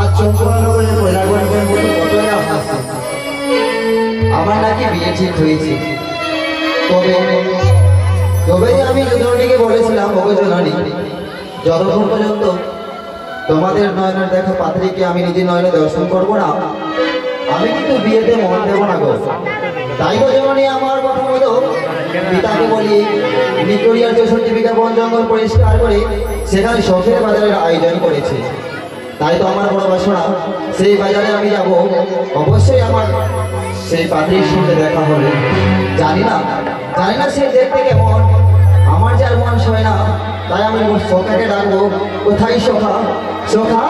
আজ চম্পকনগরের কৈলাগঞ্জের মতো কতই না হাসছে। আমার নাকি বিয়ে ঠিক হয়েছে। তবে আমি জননীকে বলেছিলাম, ওগো জননী, যতক্ষণ পর্যন্ত তোমাদের নয়নের দেখা পাত্রীকে আমি নিজের নয়নে দর্শন করবো না, আমি কিন্তু বিয়েতে মন দেবো না গো। তাই তো জননী আমার কথা মতো পিতাকে বলি ভিক্টোরিয়ার 64 বিঘা বন জঙ্গল পরিষ্কার করে সেখানে শখের বাজারের আয়োজন করেছে। তাই তো আমার বড় বাসনা, সেই বাজারে আমি যাব। অবশ্যই আমার সেই পাত্রীর সঙ্গে দেখা হবে। জানি না সে দেখতে কেমন, আমার যার মন সয় না। তাই আমি সখাকে ডাকবো। কোথায় সখা? সখা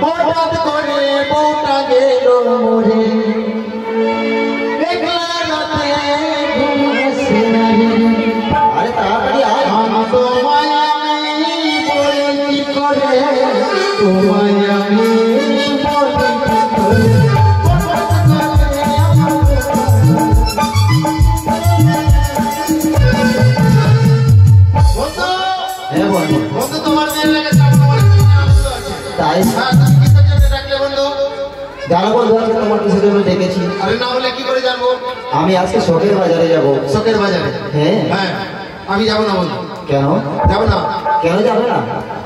হঠাৎ করে বউটা গেল মরে, আরে তাড়াতাড়ি আয়। তোমায় আমি বলি করে, তোমায় আমি আমি আজকে শখের বাজারে যাব। শখের বাজারে? হ্যাঁ হ্যাঁ, আমি যাব না বন্ধু। কেন যাব না? কেন যাবে না?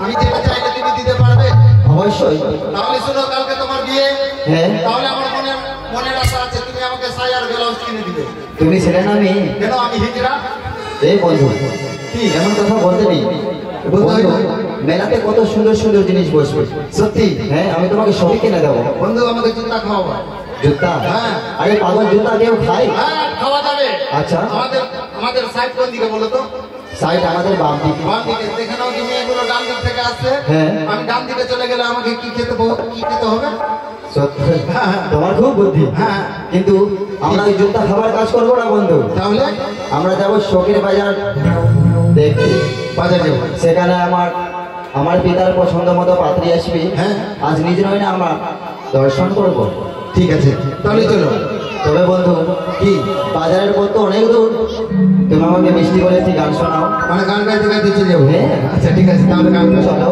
আমি যেটা চাইলে তুমি দিতে পারবে? অবশ্যই। তাহলে শোনো, কালকে তোমার বিয়ে। হ্যাঁ, তাহলে আমার মনের আশা আছে, তুমি আমাকে শাড়ি আর ব্লাউজ কিনে দিবে। তুমি ছেলে না মেয়ে? কেন, আমি হিজড়া। এই বন্ধু, কি এমন কথা বলতে নেই। মেলাতে কত সুন্দর সুন্দর জিনিস বসবে। সত্যি? হ্যাঁ, আমি তোমাকে সবই কিনে দেবো। বন্ধু, আমাকে জুতা খাওয়াবো। জুতা? হ্যাঁ। আরে পাগল, জুতা কেউ খায়? হ্যাঁ, খাওয়া যাবে। আচ্ছা, আমাদের সাইড কোন দিকে বলো তো? সাইড আমাদের বাম দিকে। বাম দিকে। দেখে নাও যে মেয়েগুলো ডান দিক থেকে আসছে। হ্যাঁ। আমি ডান দিকে চলে গেলে আমাকে কি খেতে হবে? সত্যি? তোমার খুব বুদ্ধি। হ্যাঁ, কিন্তু আমরা ওই জুতা খাবার কাজ করবো না বন্ধু। তাহলে আমরা যাবো শখের বাজার দেখতে। বাজার যাবো। সেখানে আমার পিতার পছন্দ মতো পাত্রী আসবে। হ্যাঁ, আজ নিজে নয় না, আমরা দর্শন করবো। ঠিক আছে, তাহলে চলো। তবে বন্ধু, কি বাজারের পর তো অনেক দূর, তুমি আমাকে মিষ্টি করে একটি গান শোনাও। মানে গান গাইতে গাইতে চলে যাবো? হ্যাঁ। আচ্ছা, ঠিক আছে, তাহলে গান চলো।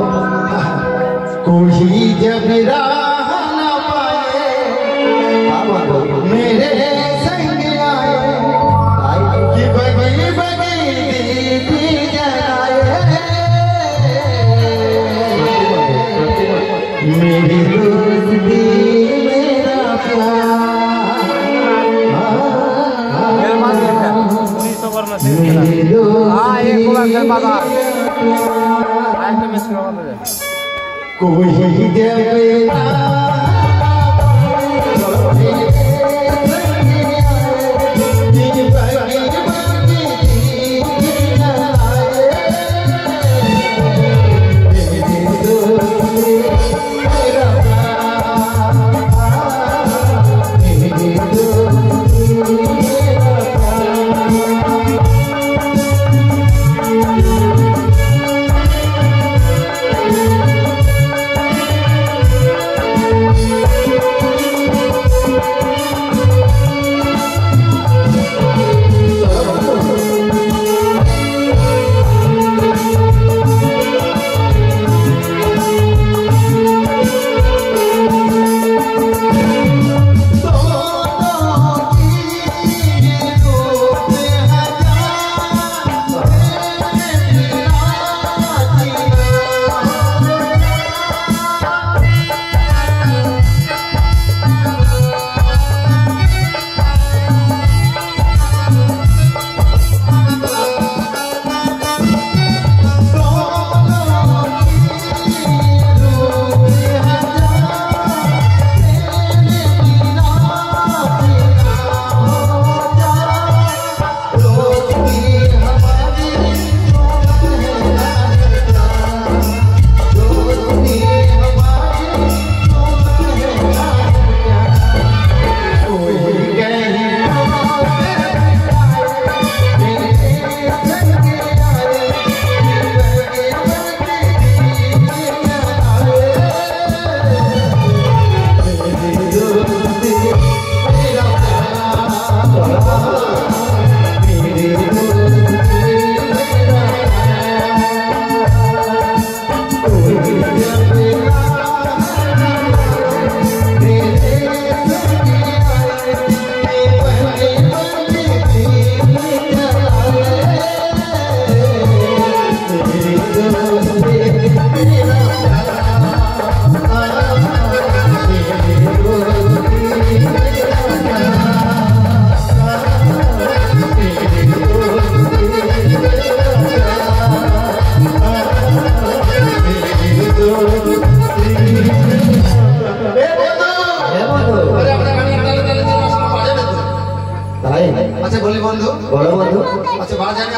कोई जब राह न पाए मेरे संग आए कि बगी बगी दीदी जलाए मेरी दोस्ती मेरा प्यार मेरी दोस्ती कोई जब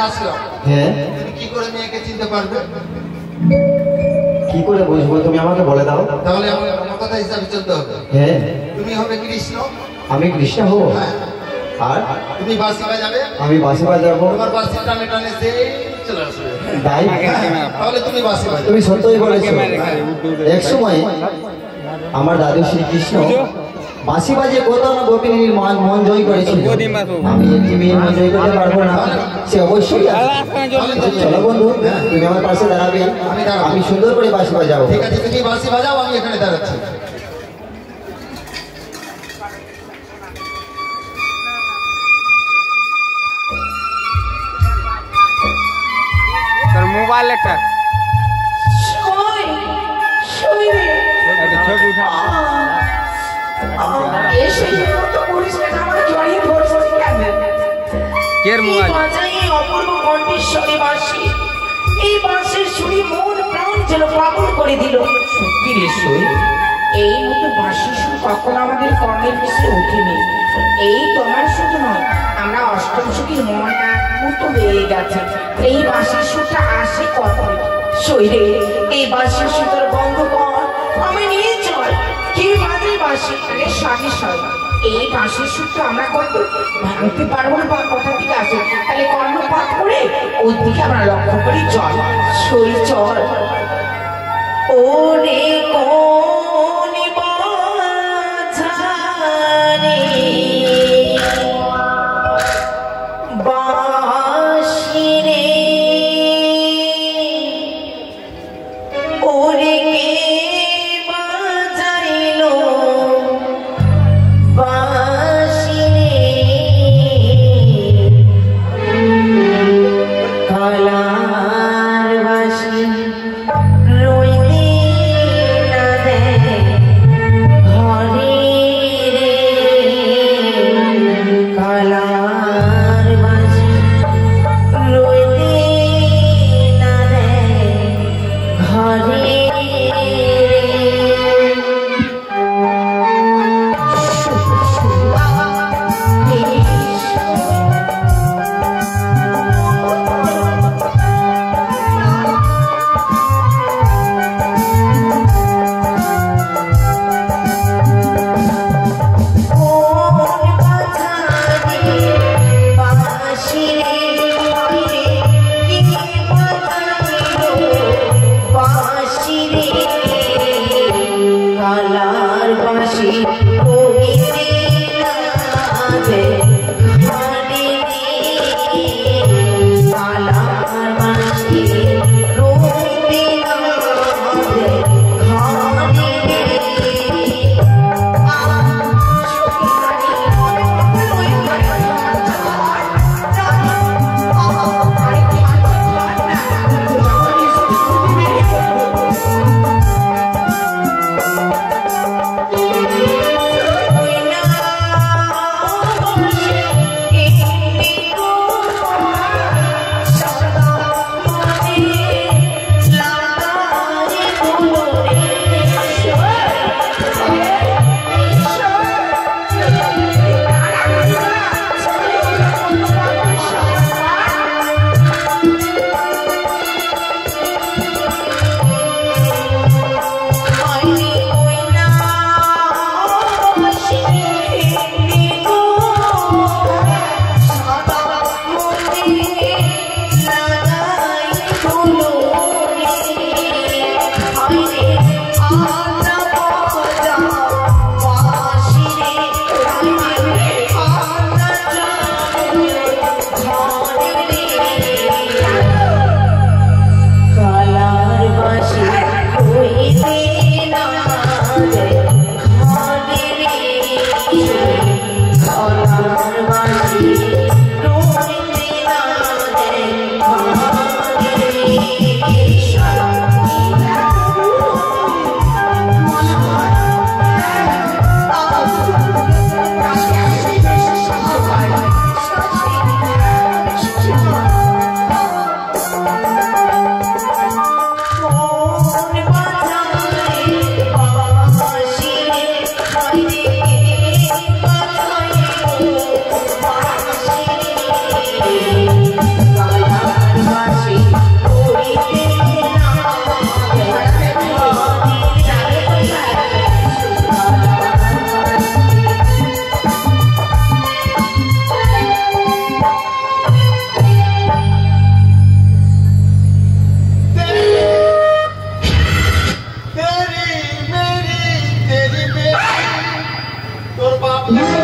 আসলাম, হ্যাঁ, তুমি কি করে মেয়েকে চিনতে পারবে? কি করে বুঝবো তুমি আমাকে বলে দাও। তাহলে আমার কথা হিসাবে চলতে হবে। হ্যাঁ, তুমি হবে কৃষ্ণ, আমি কৃষ্ণ হব। হ্যাঁ, আর তুমি বাঁশি বাজাবে, আমি বাঁশি বাজাবো। তোমার বাঁশি টানে টানে সেই চলে আসবে। তাই তাহলে তুমি বাঁশি বাজাবে। তুমি সত্যই বলেছো। এক সময় আমার দাদু শ্রীকৃষ্ণ বাঁশি বাজিয়ে কত না গোপিনীর মন জয় করেছিল। আমি একটি মেয়ের মন জয় করতে পারবো না, সে অবশ্যই আসবে। চলো বন্ধু, তুমি আমার পাশে দাঁড়াবে, আমি সুন্দর করে বাঁশি বাজাবো। ঠিক আছে, তুমি বাঁশি বাজাও, আমি এখানে দাঁড়াচ্ছি। তোর মোবাইল একটা ছবি উঠা কের মোবাইল অপূর্ব কণ্ঠেশ্বরী বাঁশি, এই বাঁশির সুরে মন প্রাণ যেন পাগল করে দিল। সত্যি রে সই, এই মতো বাঁশির সুর কখনো আমাদের কর্ণের পিছনে ওঠেনি। এই তোমার শুধু নয়, আমরা অষ্টম সখীর মন মতো হয়ে গেছে। এই বাঁশির সুরটা আসে কত সই রে, এই বাঁশির সুতোর বন্ধ কর, আমি নিয়ে চল। কি বাজে বাঁশি রে স্বামী সয়, এই বাঁশির সুরটা আমরা কত ভাঙতে পারবো না। কথা ঠিক আছে, তাহলে কর্ণপাত করে ওর দিকে আমরা লক্ষ্য করি। চল সই চল। ওরে কোন বাজারে বাঁশি রে, ওরে কে বাজাইলো বাঁশি রে, কালার বাঁশি রইতে না দেয় ঘরে রে, কালার বাঁশি রইতে না দেয় ঘরে রে। কালার বাঁশি রইতে না দেয় ঘরে রে, কালার বাঁশি রইতে না দেয় ঘরে রে। Hare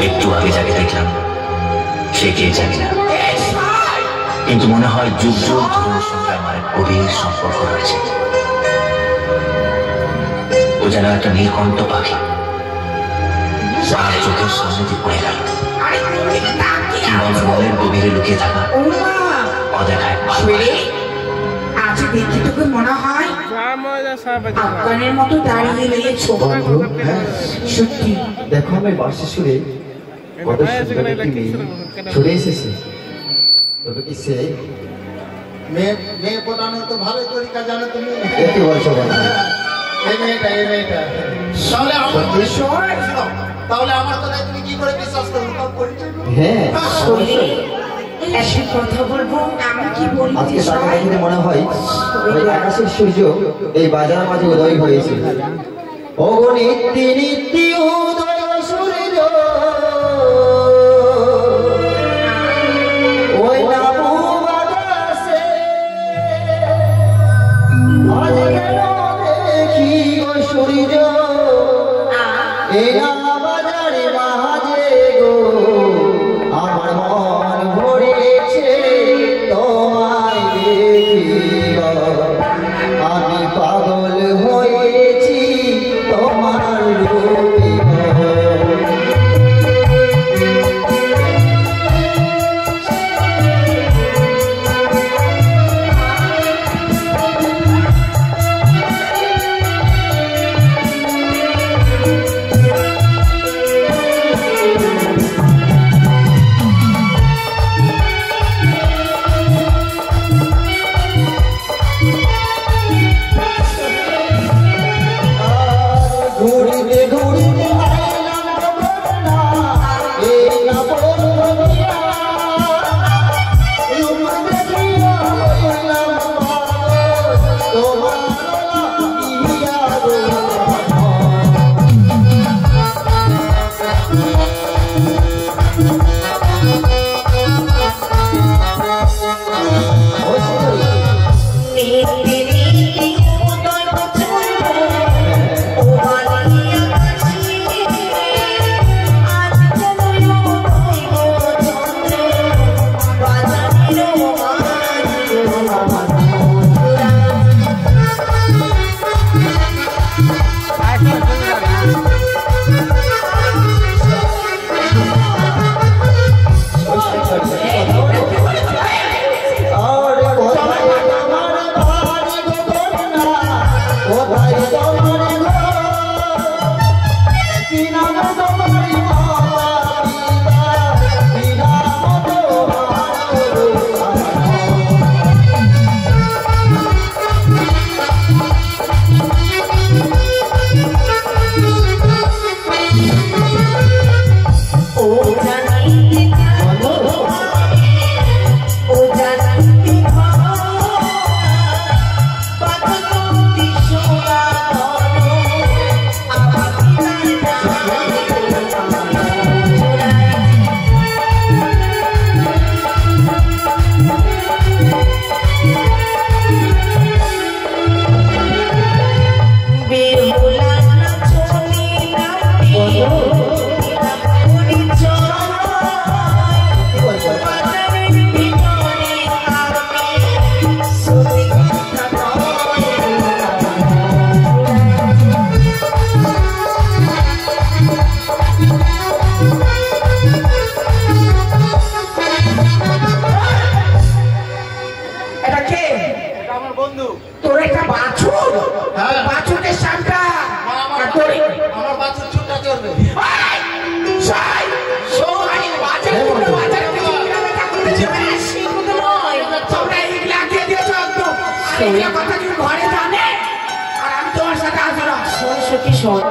একটু আগে যাকে দেখলাম সে কে জানি না, কিন্তু মনে হয় যুগ যুগ ধরে ওর সঙ্গে আমার এক গভীর সম্পর্ক রয়েছে। ও যেন একটা নীলকণ্ঠ পাখি, আর চোখের সামনে দিয়ে পড়ে গেল, কিংবা মনের গভীরে লুকিয়ে থাকা অদেখায় ভালোবাসা। আজ দেখি তোকে মনে হয় আফগানের মতো দাঁড়িয়ে রয়েছো। সত্যি দেখো আমি বাসে সুরে কত সুন্দর একটি মেয়ে চলে এসেছে। তবে কি সে মেয়ে পটানোর তো ভালো তরিকা জানো তুমি। একটু বলছো বলো। এই মেয়েটা তাহলে আমার কথা তুমি কি করে বিশ্বাস করো? হ্যাঁ এসে কথা বলবো, আমি কি বলি? আজকে তাকে দেখে মনে হয় ওই আকাশের সূর্য এই বাজার মাঝে উদয় হয়েছে। অগণিতি নিত্যি উদয় সূর্য ওই নামু বাতাসে আজ কেন দেখি গো সূর্য এই না বাজারে মাঝে গো আমার মন ভরেছে তোমায় দেখিবা, আমি পাগল হয়েছি তোমার রূপে। ঘুরিতে ঘুরিতে আইলাম না এই না বলিয়া রূপ দেখিয়া হইলাম পাগল তোমার লাগিয়া গো। তোর একটা বাছুর, বাছুরের সামটা আমার বাচ্চার চুলটা চলবে। ঘরে জানে আর আমি তোমার সাথে আসবো না। শোন সখী শোন,